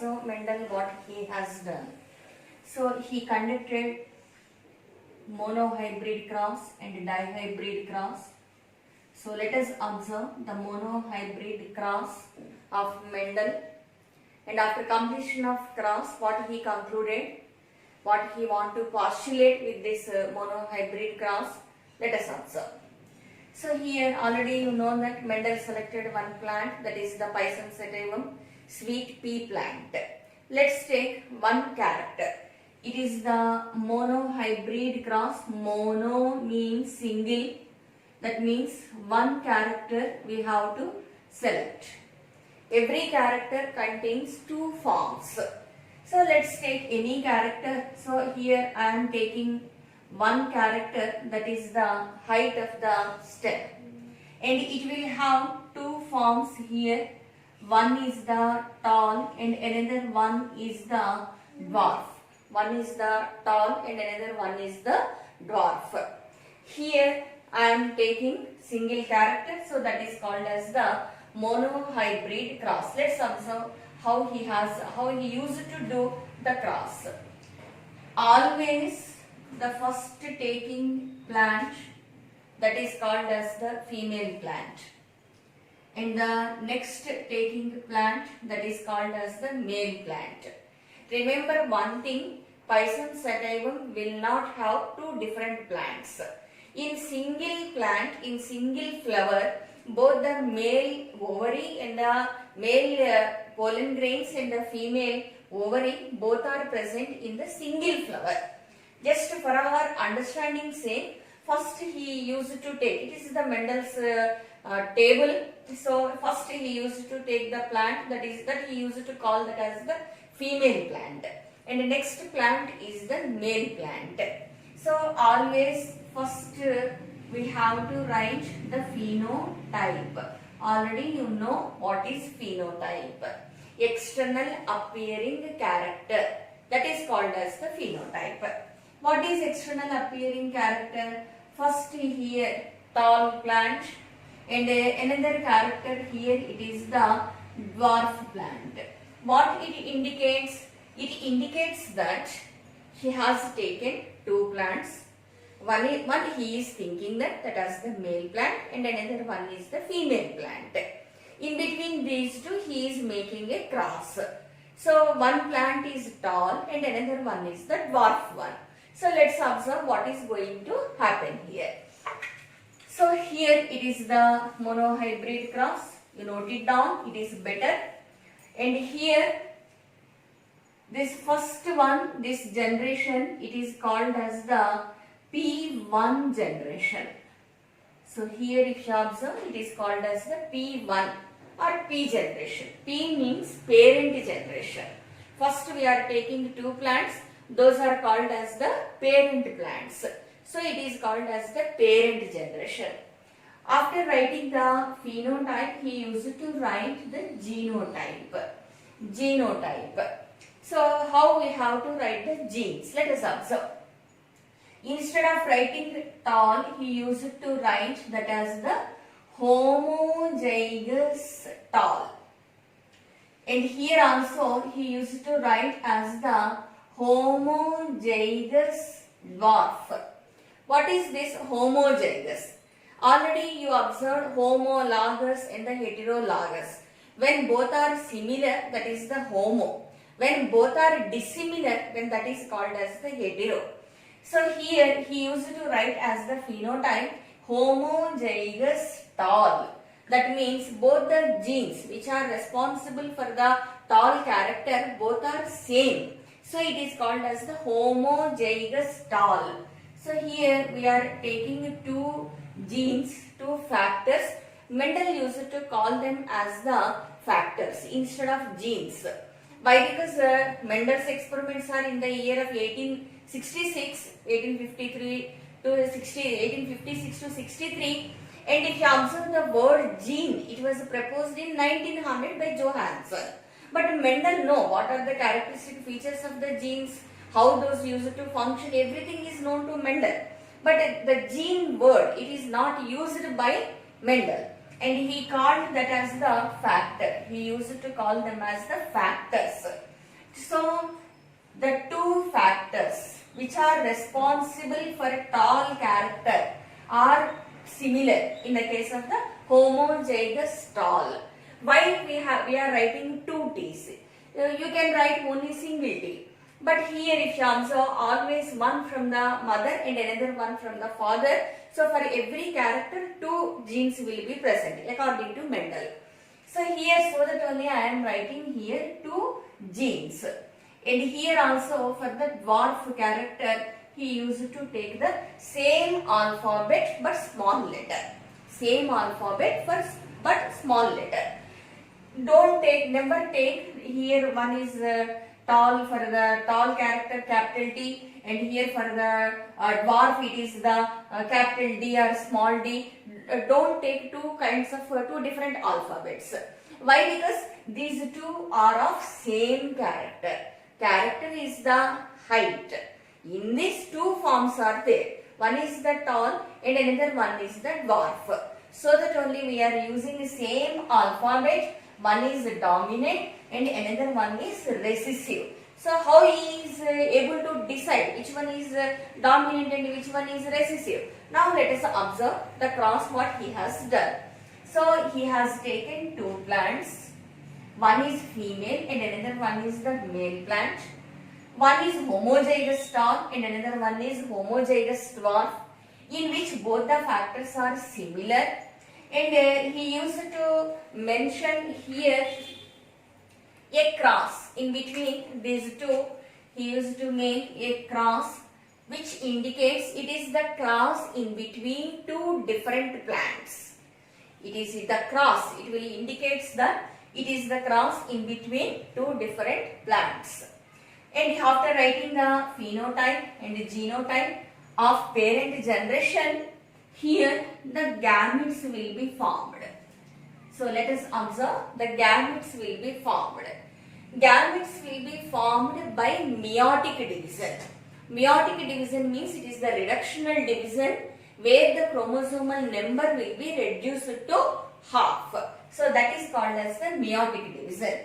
observe Mendel what he has done. So he conducted monohybrid cross and dihybrid cross. So let us observe the monohybrid cross of Mendel, and after completion of cross, what he concluded, what he want to postulate with this monohybrid cross, let us observe. So here already you know that Mendel selected one plant, that is the Pisum sativum sweet pea plant. Let's take one character. It is the monohybrid cross. Mono means single. That means one character we have to select. Every character contains two forms. So let's take any character. So here I am taking one character, that is the height of the stem, and it will have two forms here. One is the tall and another one is the dwarf. One is the tall and another one is the dwarf. Here I am taking single character, so that is called as the monohybrid cross. Let's observe how he used to do the cross. Always the first taking plant, that is called as the female plant, and the next taking plant, that is called as the male plant. Remember one thing, Pisum sativum will not have two different plants. In single plant, in single flower, both the male ovary and the male pollen grains and the female ovary both are present in the single flower. Just for our understanding sake, first he used to take, it is the Mendel's table. So first he used to take the plant, that he used to call that as the female plant, and the next plant is the male plant. So always first we have to write the phenotype. Already you know what is phenotype. External appearing character, that is called as the phenotype. What is external appearing character? First here tall plant, and another character here, it is the dwarf plant. What it indicates? It indicates that he has taken two plants. One he is thinking that as the male plant, and another one is the female plant. In between these two he is making a cross. So one plant is tall and another one is the dwarf one. So let's observe what is going to happen here. So here it is the monohybrid cross. You note it down, it is better. And here this first one, this generation, it is called as the P1 generation. So here if you observe, it is called as the P1 or P generation. P means parent generation. First we are taking two plants, those are called as the parent plants. So it is called as the parent generation. After writing the phenotype, he used to write the genotype. So how we have to write the genes? Let us observe. Instead of writing tall, he used to write that as the homozygous tall. And here also he used to write as the homozygous dwarf. What is this homozygous? Already you observed homologous and the heterologous. When both are similar, that is the homo. When both are dissimilar, then that is called as the hetero. So here he used to write as the phenotype homozygous tall. That means both the genes which are responsible for the tall character, both are same. So it is called as the homozygous tall. So here we are taking two genes, two factors. Mendel used to call them as the factors instead of genes. Why? Because Mendel's experiments are in the year of 1856 to 63, and if you observe the word gene, it was proposed in 1900 by Johansen. But Mendel know what are the characteristic features of the genes, how those used to function, everything is known to Mendel. But the gene word, it is not used by Mendel. And he called that as the factor. He used to call them as the factors. So the two factors which are responsible for tall character are similar in the case of the homozygous tall. Why we are writing two T's? You can write only single T. But here if you observe, always one from the mother and another one from the father. So for every character, two genes will be present according to Mendel. So here, so that only I am writing here two genes. And here also for the dwarf character, he used to take the same alphabet but small letter. Same alphabet but small letter. Never take, here one is tall for the tall character capital T, and here for the dwarf it is the capital D or small d. Don't take two kinds of two different alphabets. Why? Because these two are of same character. Character is the height. In these two forms are there. One is the tall and another one is the dwarf. So that only we are using the same alphabet. One is dominant and another one is recessive. So how he is able to decide which one is dominant and which one is recessive? Now let us observe the cross what he has done. So he has taken two plants. One is female and another one is the male plant. One is homozygous tall and another one is homozygous dwarf, in which both the factors are similar. And he used to mention here a cross in between these two. He used to make a cross which indicates it is the cross in between two different plants. It is the cross. It will indicates that it is the cross in between two different plants. And after writing the phenotype and the genotype of parent generation, here the gametes will be formed. So let us observe the gametes will be formed. Gametes will be formed by meiotic division. Meiotic division means it is the reductional division where the chromosomal number will be reduced to half. So that is called as the meiotic division.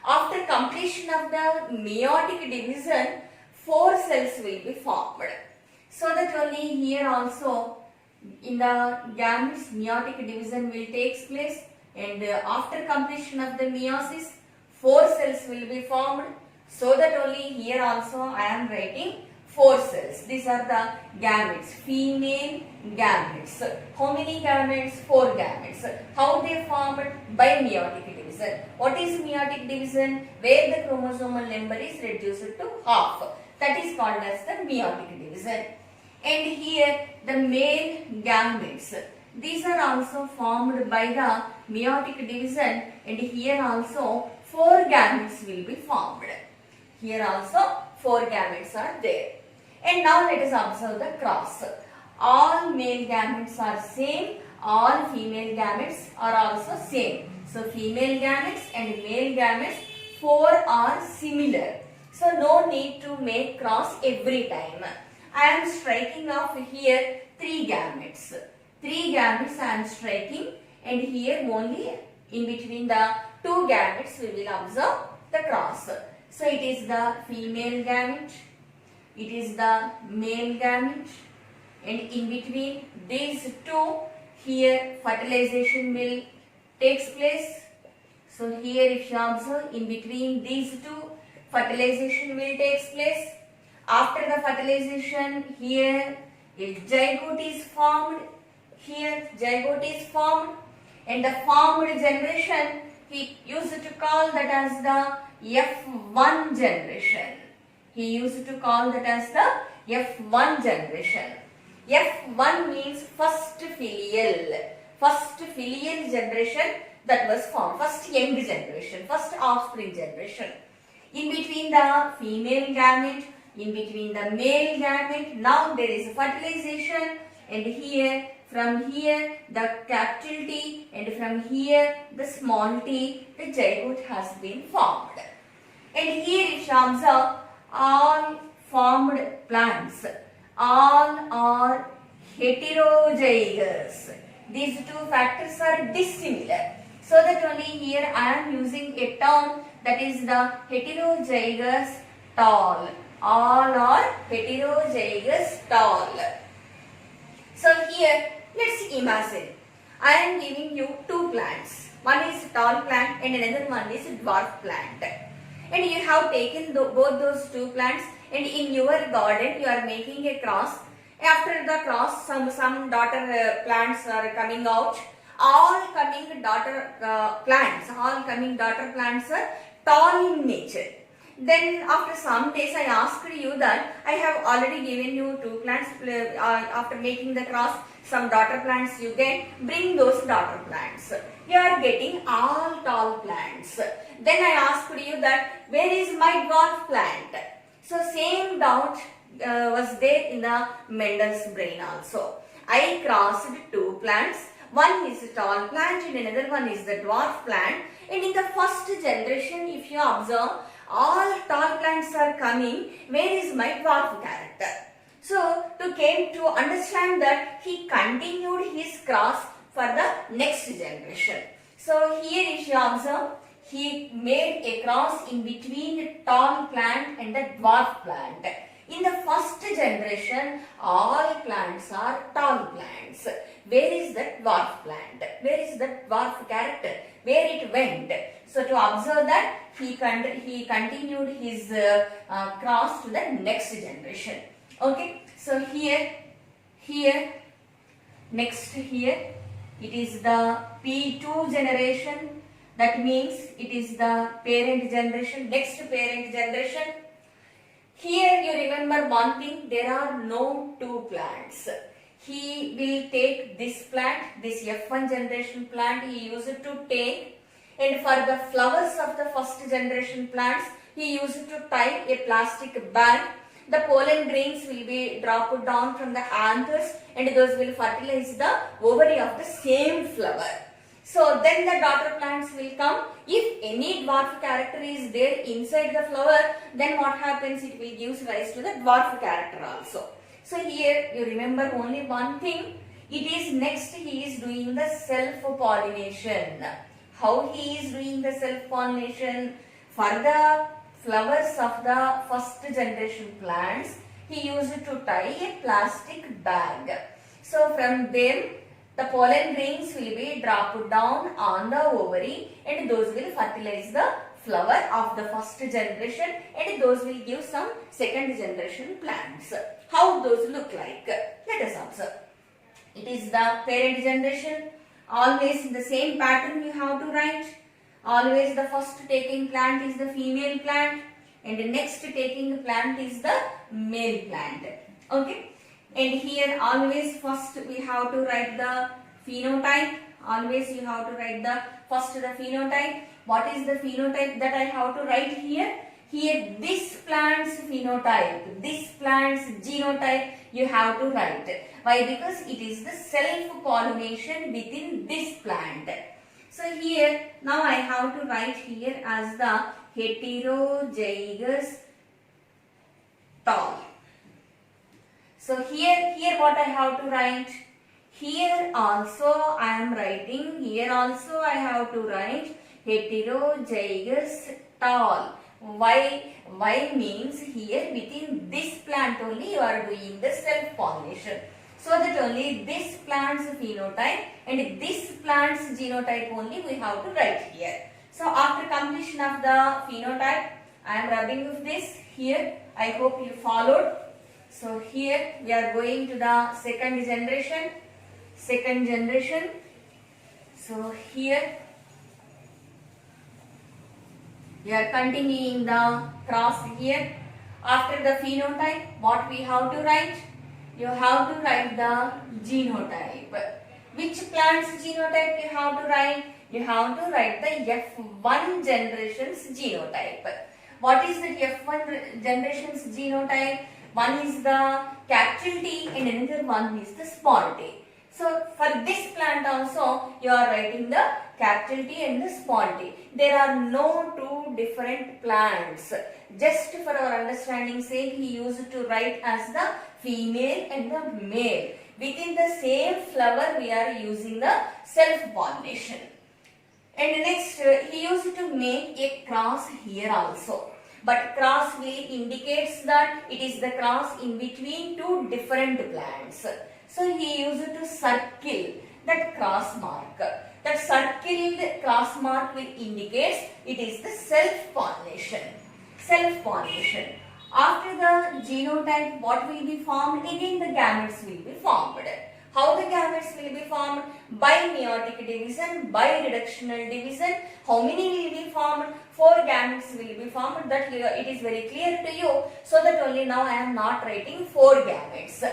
After completion of the meiotic division, 4 cells will be formed. So that only here also in the gametes meiotic division will take place, and after completion of the meiosis 4 cells will be formed. So that only here also I am writing 4 cells. These are the gametes, female gametes. How many gametes? 4 gametes. How they formed? By meiotic division. What is meiotic division? Where the chromosomal number is reduced to half. That is called as the meiotic division. And here the male gametes. These are also formed by the meiotic division, and here also 4 gametes will be formed. Here also 4 gametes are there. And now let us observe the cross. All male gametes are same, all female gametes are also same. So female gametes and male gametes 4 are similar. So no need to make cross every time. I am striking off here 3 gametes. 3 gametes I am striking, and here only in between the 2 gametes we will observe the cross. So it is the female gamete, it is the male gamete, and in between these 2 here fertilization will takes place. So here if you observe, in between these 2 fertilization will takes place. After the fertilization, here a zygote is formed. Here zygote is formed, and the formed generation he used to call that as the F1 generation. He used to call that as the F1 generation. F1 means first filial. First filial generation that was formed. First young generation. First offspring generation. In between the female gamete, in between the male gamete, now there is fertilization, and here from here the capital T, and from here the small t, the zygote has been formed. And here if you observe, all formed plants, all are heterozygous. These 2 factors are dissimilar. So that only here I am using a term that is the heterozygous tall. All are heterozygous tall. So here let's imagine I am giving you two plants. One is tall plant and another one is dwarf plant. And you have taken both those two plants and in your garden you are making a cross. After the cross some daughter plants are coming out. All coming daughter plants are tall in nature. Then after some days I asked you that I have already given you two plants after making the cross, some daughter plants you get, bring those daughter plants. You are getting all tall plants. Then I asked you that where is my dwarf plant? So same doubt was there in the Mendel's brain also. I crossed two plants. One is a tall plant and another one is the dwarf plant. And in the first generation, if you observe, all tall plants are coming. Where is my dwarf character? So came to understand that he continued his cross for the next generation. So here if you observe, he made a cross in between the tall plant and the dwarf plant. In the first generation, all plants are tall plants. Where is the dwarf plant? Where is the dwarf character? Where it went? So to observe that, he continued his cross to the next generation. Okay. So next here, it is the P2 generation. That means it is the parent generation. Next parent generation. Here you remember one thing, there are no two plants. He will take this plant, this F1 generation plant he used to take, and for the flowers of the first generation plants, he used to tie a plastic bag. The pollen grains will be dropped down from the anthers and those will fertilize the ovary of the same flower. So then the daughter plants will come. If any dwarf character is there inside the flower, then what happens? It will give rise to the dwarf character also. So here you remember only one thing. It is next he is doing the self-pollination. How he is doing the self-pollination? For the flowers of the first generation plants, he used to tie a plastic bag. So from them, the pollen grains will be dropped down on the ovary and those will fertilize the flower of the first generation and those will give some second generation plants. How those look like? Let us observe. It is the parent generation. Always in the same pattern you have to write. Always the first taking plant is the female plant and the next taking plant is the male plant. Okay. And here always first we have to write the phenotype. Always you have to write the first the phenotype. What is the phenotype that I have to write here? Here this plant's phenotype, this plant's genotype you have to write. Why? Because it is the self-pollination within this plant. So here now I have to write here as the heterozygous tall. So here what I have to write? Here also I am writing, here also I have to write heterozygous tall. Why means here within this plant only you are doing the self-pollination. So that only this plant's phenotype and this plant's genotype only we have to write here. So after completion of the phenotype, I am rubbing with this here. I hope you followed. So here we are going to the second generation. So here we are continuing the cross here. After the phenotype, what we have to write? You have to write the genotype. Which plant's genotype you have to write? You have to write the F1 generation's genotype. What is the F1 generation's genotype? One is the capital T and another one is the small t. So for this plant also you are writing the capital T and the small t. There are no two different plants. Just for our understanding sake, he used to write as the female and the male. Within the same flower we are using the self-pollination. And next, he used to make a cross here also. But cross will indicates that it is the cross in between two different plants. So he used to circle that cross mark. That circled cross mark will indicate it is the self-pollination. Self-pollination. After the genotype, what will be formed? Again the gametes will be formed. How the gametes will be formed? By meiotic division, by reductional division. How many will be formed? 4 gametes will be formed. That it is very clear to you. So that only now I am not writing 4 gametes.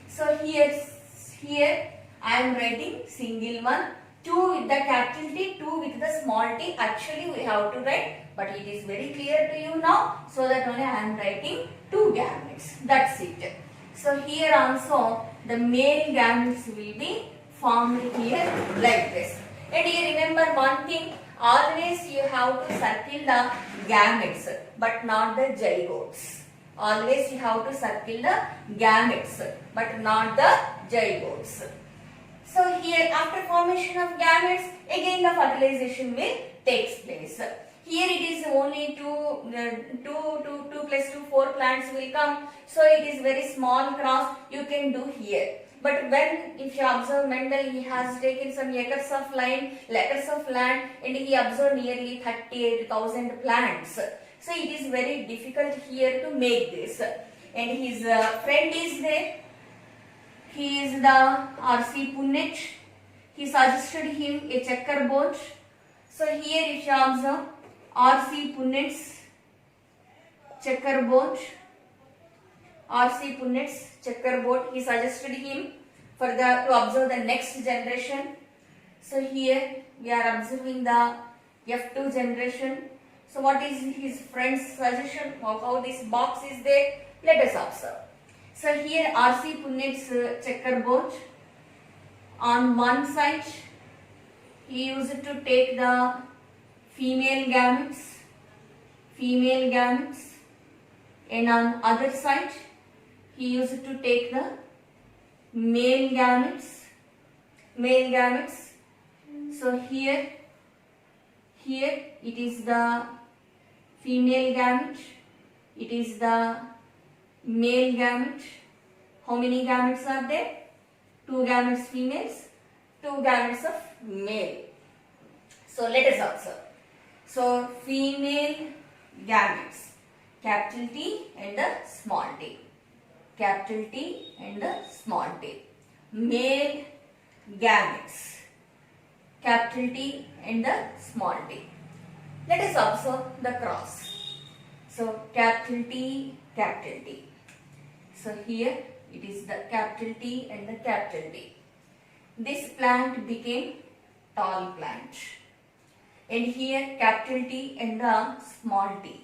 So here I am writing single one. 2 with the capital T, 2 with the small t. Actually we have to write, but it is very clear to you now. So that only I am writing 2 gametes. That's it. So here also the male gametes will be formed here like this. And you remember one thing, always you have to circle the gametes but not the zygotes. Always you have to circle the gametes but not the zygotes. So here after formation of gametes, again the fertilization will takes place. Here it is only 2 plus 2, 4 plants will come. So it is very small cross you can do here. But when if you observe Mendel, he has taken some acres of land and he observed nearly 38,000 plants. So it is very difficult here to make this. And his friend is there. He is the R.C. Punnett. He suggested him a checkerboard. So here if you observe R.C. Punnett's checkerboard. R.C. Punnett's checkerboard. He suggested him for to observe the next generation. So here we are observing the F2 generation. So what is his friend's suggestion? How this box is there? Let us observe. So here R.C. Punnett's checkerboard. On one side he used to take the female gametes, and on other side he used to take the male gametes. So here it is the female gamete, it is the male gamete. How many gametes are there? 2 gametes females, 2 gametes of male. So let us observe. So female gametes, capital T and the small t. Capital T and the small t. Male gametes, capital T and the small t. Let us observe the cross. So capital T, capital T. So here it is the capital T and the capital T. This plant became tall plant. And here capital T and the small t.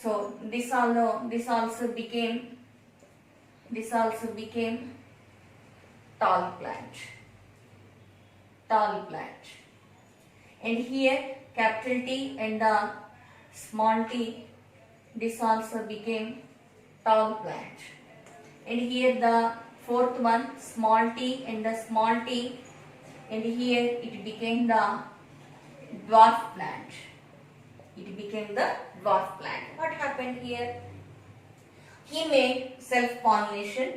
So this also became tall plant. And here capital T and the small t, this also became tall plant. And here the fourth one, small t and the small t, and here it became the dwarf plant. What happened here? He made self-pollination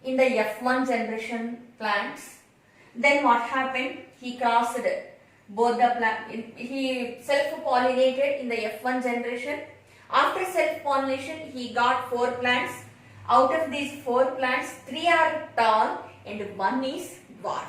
in the F1 generation plants. Then what happened? He crossed both the plants. He self-pollinated in the F1 generation. After self-pollination, he got 4 plants. Out of these 4 plants, 3 are tall and 1 is dwarf.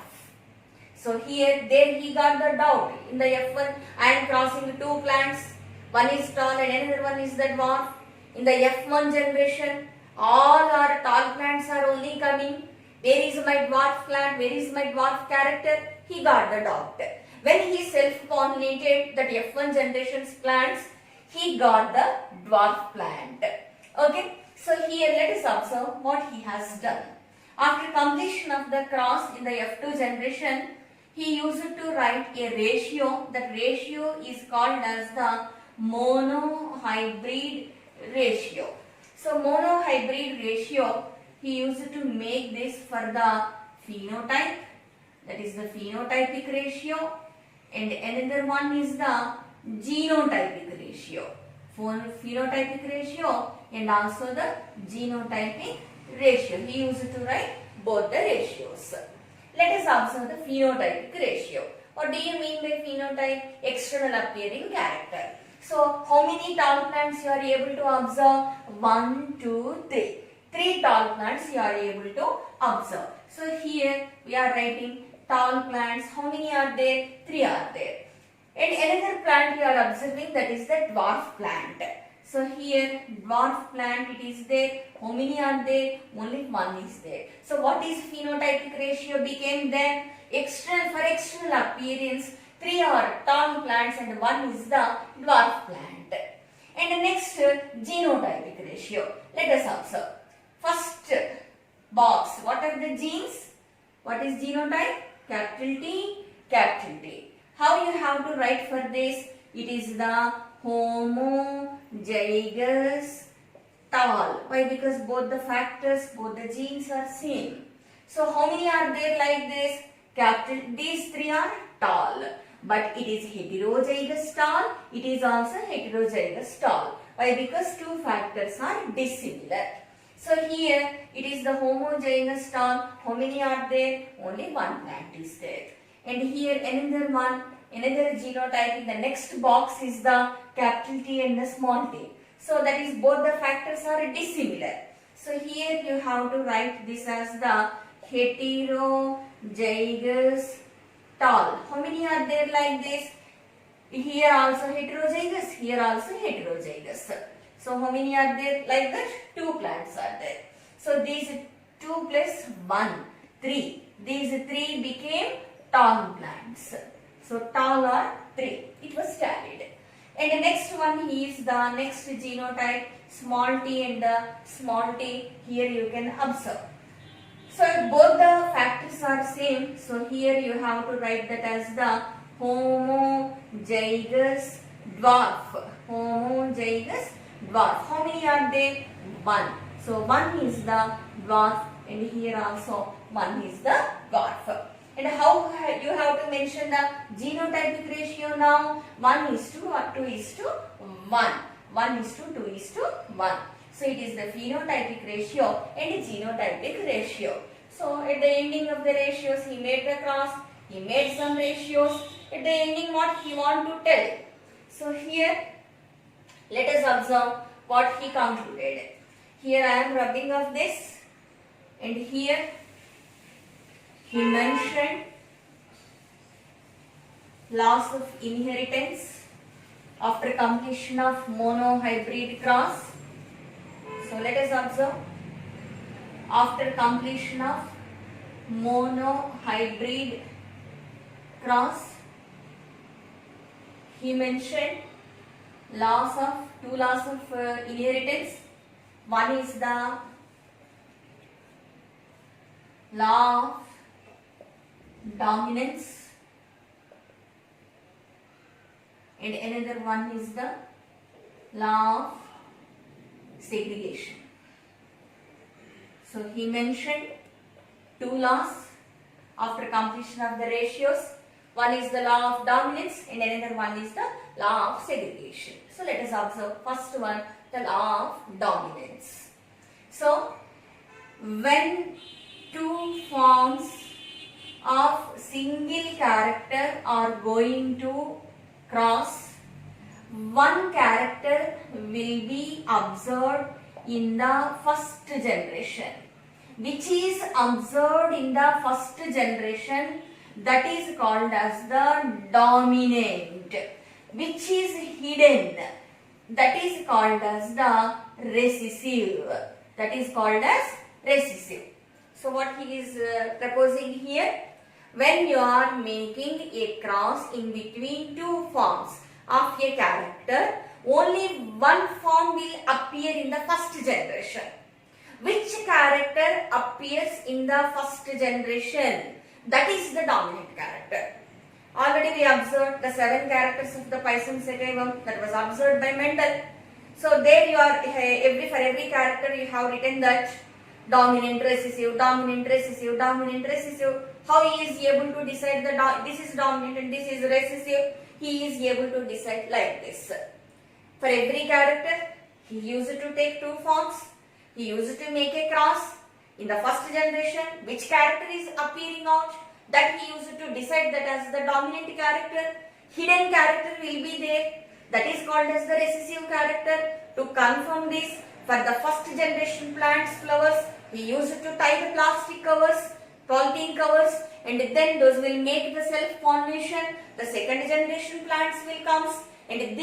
So there he got the doubt. In the F1, I am crossing 2 plants. One is tall and another one is the dwarf. In the F1 generation, all our tall plants are only coming. Where is my dwarf plant? Where is my dwarf character? He got the doubt. When he self-pollinated that F1 generation's plants, he got the dwarf plant. Okay. So here let us observe what he has done. After completion of the cross in the F2 generation, he used to write a ratio. That ratio is called as the monohybrid ratio. So monohybrid ratio, he used to make this for the phenotype. That is the phenotypic ratio. and another one is the genotypic ratio. Phenotypic ratio and also the genotypic ratio. He used to write both the ratios. Let us observe the phenotypic ratio. What do you mean by phenotype? External appearing character. So, how many tall plants you are able to observe? 1, 2, 3. 3 tall plants you are able to observe. So, here we are writing tall plants. How many are there? 3 are there. And another plant you are observing, that is the dwarf plant. So, here dwarf plant it is there. How many are there? Only 1 is there. So, what is phenotypic ratio became then? For external appearance, 3 are tall plants and 1 is the dwarf plant. And the next genotypic ratio. Let us observe. First box. What are the genes? What is genotype? Capital T, capital T. How you have to write for this? It is the homozygous tall. Why? Because both the factors, both the genes are same. So how many are there like this? These 3 are tall. But it is heterozygous tall. It is also heterozygous tall. Why? Because 2 factors are dissimilar. So here it is the homozygous tall. How many are there? Only 1 plant is there. And here another one, another genotype in the next box is the capital T and the small t. So that is both the factors are dissimilar. So here you have to write this as the heterozygous tall. How many are there like this? Here also heterozygous, here also heterozygous. So how many are there like that? 2 plants are there. So these 2 plus 1, 3. These 3 became tall plants. So tall are 3. It was carried. And the next one is the next genotype, small t and the small t. Here you can observe. So both the factors are same. So here you have to write that as the homozygous dwarf. Homozygous dwarf. How many are there? 1. So 1 is the dwarf and here also 1 is the dwarf. And how you have to mention the genotypic ratio now? 1 is to or 2 is to 1. 1 is to 2 is to 1. So it is the phenotypic ratio and genotypic ratio. So at the ending of the ratios, he made the cross, he made some ratios. At the ending, what he want to tell? So here, let us observe what he concluded. Here I am rubbing of this, and here he mentioned laws of inheritance after completion of monohybrid cross. So let us observe. After completion of monohybrid cross, he mentioned two laws of inheritance. One is the law of dominance and another one is the law of segregation. So he mentioned 2 laws after completion of the ratios. One is the law of dominance and another one is the law of segregation. So let us observe first one, the law of dominance. So when 2 forms of single character are going to cross, one character will be observed in the first generation. Which is observed in the first generation, that is called as the dominant. Which is hidden, that is called as the recessive. That is called as recessive. So what he is proposing here, when you are making a cross in between 2 forms of a character, only one form will appear in the first generation. Which character appears in the first generation? That is the dominant character. Already we observed the 7 characters of the Pisum sativum that was observed by Mendel. So there you are, for every character you have written that dominant, recessive, dominant, recessive, dominant, recessive. How he is able to decide this is dominant and this is recessive? He is able to decide like this. For every character, he used to take two forms. He used to make a cross. In the first generation, which character is appearing out, that he used to decide that as the dominant character. Hidden character will be there. That is called as the recessive character. To confirm this, for the first generation plants, flowers, he used to tie the plastic covers, polythene covers, and then those will make the self-pollination. The second generation plants will come, and in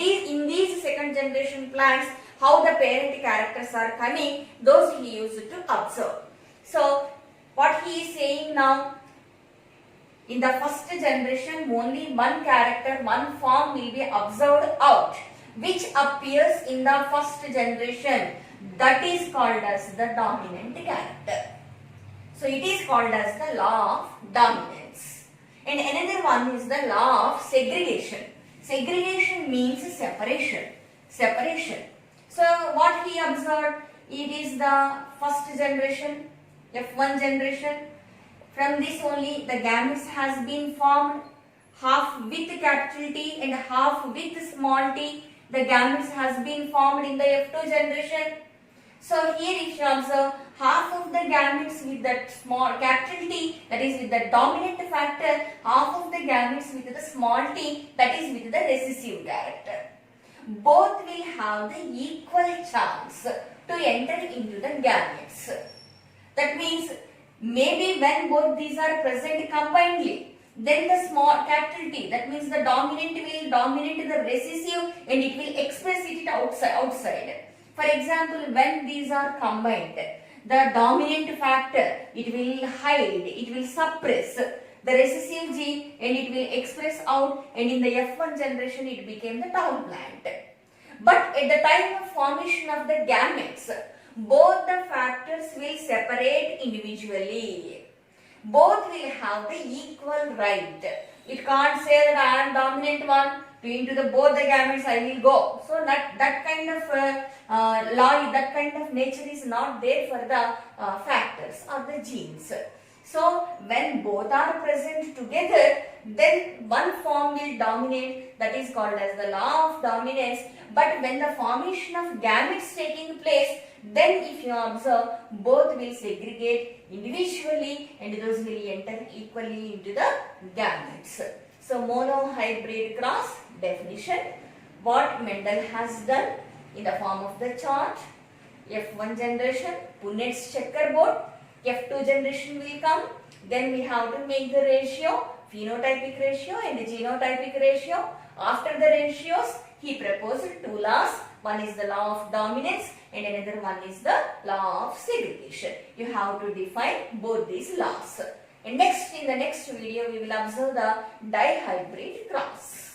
these second generation plants, how the parent characters are coming, those he used to observe. So, what he is saying now, in the first generation, only one character, one form will be observed out, which appears in the first generation. That is called as the dominant character. So, it is called as the law of dominance. And another one is the law of segregation. Segregation means separation. Separation. So, what he observed, it is the first generation, F1 generation. From this only the gametes has been formed, half with capital T and half with small t. The gametes has been formed in the F2 generation. So here if you observe, half of the gametes with that small capital T, that is with the dominant factor, half of the gametes with the small t, that is with the recessive character. Both will have the equal chance to enter into the gametes. That means maybe when both these are present combinedly, then the small capital T, that means the dominant will dominate the recessive and it will express it outside. For example, when these are combined, the dominant factor, it will hide, it will suppress the recessive gene and it will express out, and in the F1 generation it became the tall plant. But at the time of formation of the gametes, both the factors will separate individually. Both will have the equal right. It can't say that I am dominant one, into the both the gametes I will go. So that kind of law, that kind of nature is not there for the factors or the genes. So when both are present together, then one form will dominate, that is called as the law of dominance. But when the formation of gametes taking place, then if you observe, both will segregate individually and those will enter equally into the gametes. So monohybrid cross definition, what Mendel has done in the form of the chart. F1 generation, Punnet's checkerboard. F2 generation will come. Then we have to make the ratio, phenotypic ratio and genotypic ratio. After the ratios, he proposed two laws. One is the law of dominance and another one is the law of segregation. You have to define both these laws. And next, in the next video, we will observe the dihybrid cross.